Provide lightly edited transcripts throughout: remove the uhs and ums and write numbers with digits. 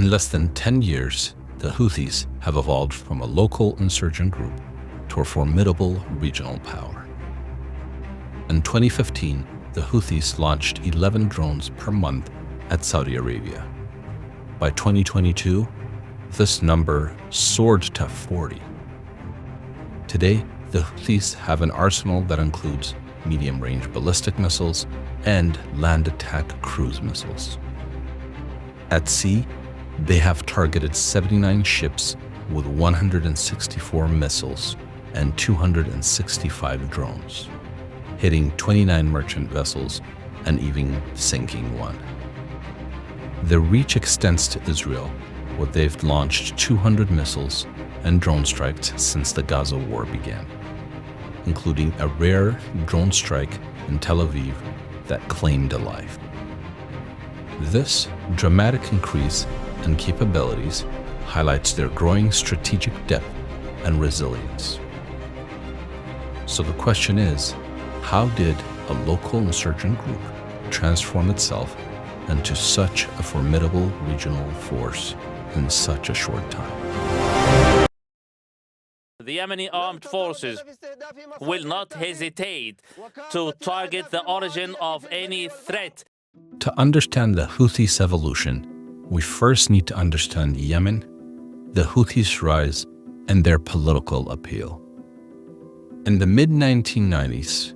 In less than 10 years, the Houthis have evolved from a local insurgent group to a formidable regional power. In 2015, the Houthis launched 11 drones per month at Saudi Arabia. By 2022, this number soared to 40. Today, the Houthis have an arsenal that includes medium-range ballistic missiles and land attack cruise missiles. At sea, they have targeted 79 ships with 164 missiles and 265 drones, hitting 29 merchant vessels and even sinking one. Their reach extends to Israel, where they've launched 200 missiles and drone strikes since the Gaza war began, including a rare drone strike in Tel Aviv that claimed a life. This dramatic increase in capabilities highlights their growing strategic depth and resilience. So the question is, how did a local insurgent group transform itself into such a formidable regional force in such a short time? The Yemeni armed forces will not hesitate to target the origin of any threat. To understand the Houthis' evolution, we first need to understand Yemen, the Houthis' rise, and their political appeal. In the mid-1990s,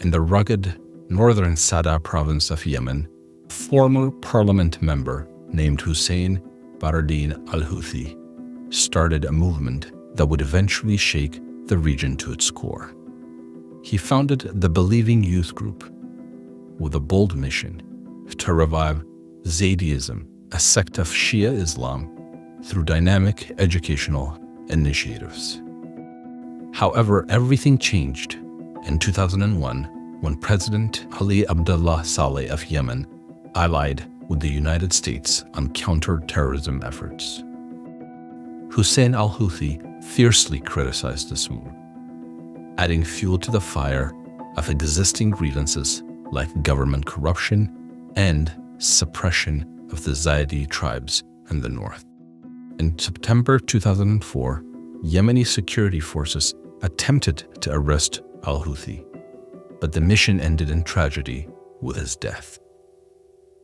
in the rugged northern Sada province of Yemen, a former parliament member named Hussein Badruddin al-Houthi started a movement that would eventually shake the region to its core. He founded the Believing Youth Group with a bold mission to revive Zaydism, a sect of Shia Islam, through dynamic educational initiatives. However, everything changed in 2001 when President Ali Abdullah Saleh of Yemen allied with the United States on counter-terrorism efforts. Hussein al-Houthi fiercely criticized this move, adding fuel to the fire of existing grievances like government corruption and suppression of the Zaydi tribes in the north. In September 2004, Yemeni security forces attempted to arrest al-Houthi, but the mission ended in tragedy with his death.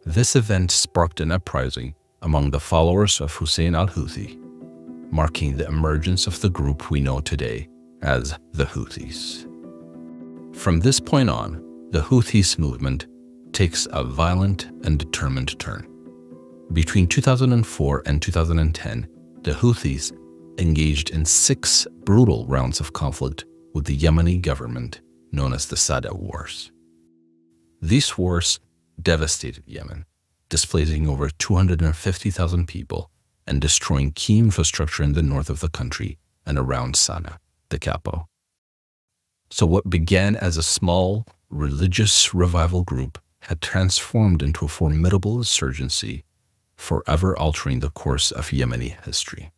This event sparked an uprising among the followers of Hussein al-Houthi, marking the emergence of the group we know today as the Houthis. From this point on, the Houthis movement takes a violent and determined turn. Between 2004 and 2010, the Houthis engaged in 6 brutal rounds of conflict with the Yemeni government, known as the Saga Wars. These wars devastated Yemen, displacing over 250,000 people and destroying key infrastructure in the north of the country and around Sana'a, the capital. So what began as a small religious revival group had transformed into a formidable insurgency, forever altering the course of Yemeni history.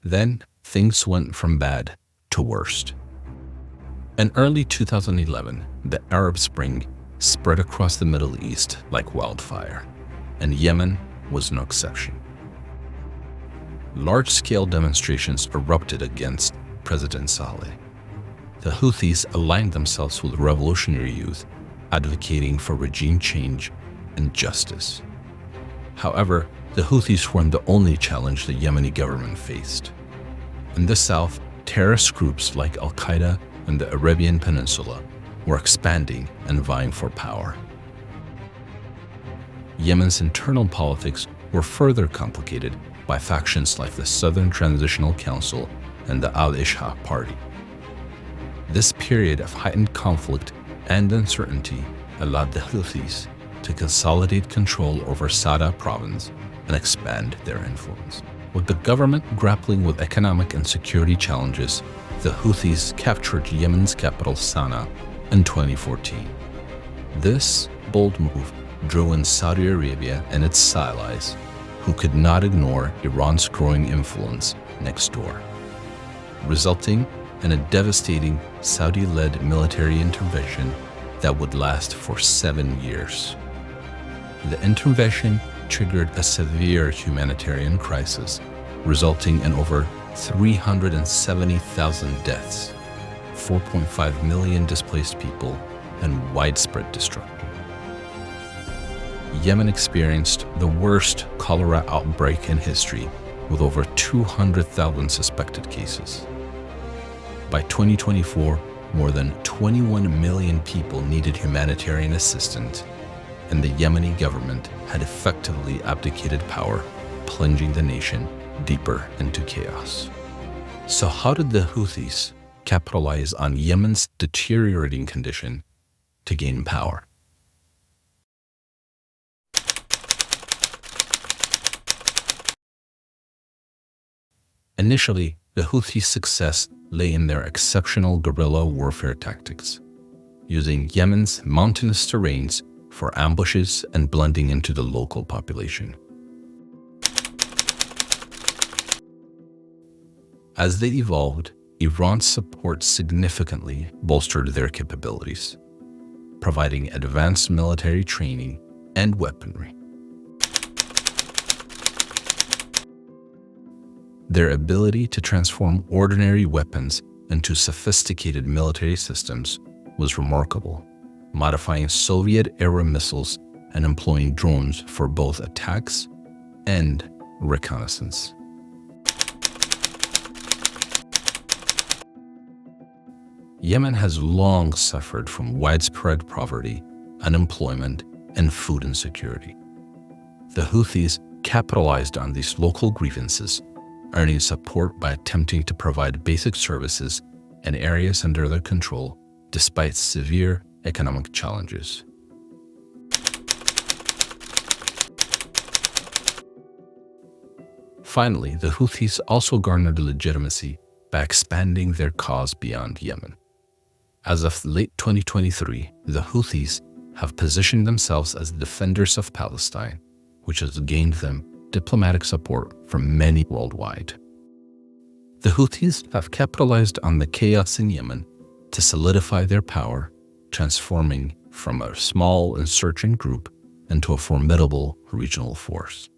Then things went from bad to worst. In early 2011, the Arab Spring spread across the Middle East like wildfire, and Yemen was no exception. Large-scale demonstrations erupted against President Saleh. The Houthis aligned themselves with revolutionary youth, advocating for regime change and justice. However, the Houthis weren't the only challenge the Yemeni government faced. In the south, terrorist groups like Al-Qaeda and the Arabian Peninsula were expanding and vying for power. Yemen's internal politics were further complicated by factions like the Southern Transitional Council and the Al-Ishaq Party. This period of heightened conflict and uncertainty allowed the Houthis to consolidate control over Sada province and expand their influence. With the government grappling with economic and security challenges, the Houthis captured Yemen's capital Sana'a in 2014. This bold move drew in Saudi Arabia and its allies, who could not ignore Iran's growing influence next door, resulting in a devastating Saudi-led military intervention that would last for 7 years. The intervention triggered a severe humanitarian crisis, resulting in over 370,000 deaths, 4.5 million displaced people, and widespread destruction. Yemen experienced the worst cholera outbreak in history, with over 200,000 suspected cases. By 2024, more than 21 million people needed humanitarian assistance, and the Yemeni government had effectively abdicated power, plunging the nation deeper into chaos. So how did the Houthis capitalize on Yemen's deteriorating condition to gain power? Initially, the Houthis' success lay in their exceptional guerrilla warfare tactics, using Yemen's mountainous terrains for ambushes and blending into the local population. As they evolved, Iran's support significantly bolstered their capabilities, providing advanced military training and weaponry. Their ability to transform ordinary weapons into sophisticated military systems was remarkable, modifying Soviet-era missiles and employing drones for both attacks and reconnaissance. Yemen has long suffered from widespread poverty, unemployment, and food insecurity. The Houthis capitalized on these local grievances, earning support by attempting to provide basic services in areas under their control despite severe economic challenges. Finally, the Houthis also garnered legitimacy by expanding their cause beyond Yemen. As of late 2023, the Houthis have positioned themselves as defenders of Palestine, which has gained them diplomatic support from many worldwide. The Houthis have capitalized on the chaos in Yemen to solidify their power, transforming from a small insurgent group into a formidable regional force.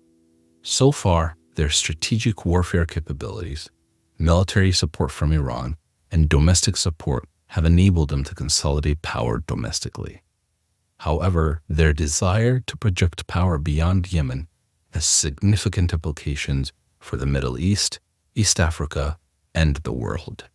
So far, their strategic warfare capabilities, military support from Iran, and domestic support have enabled them to consolidate power domestically. However, their desire to project power beyond Yemen has significant implications for the Middle East, East Africa, and the world.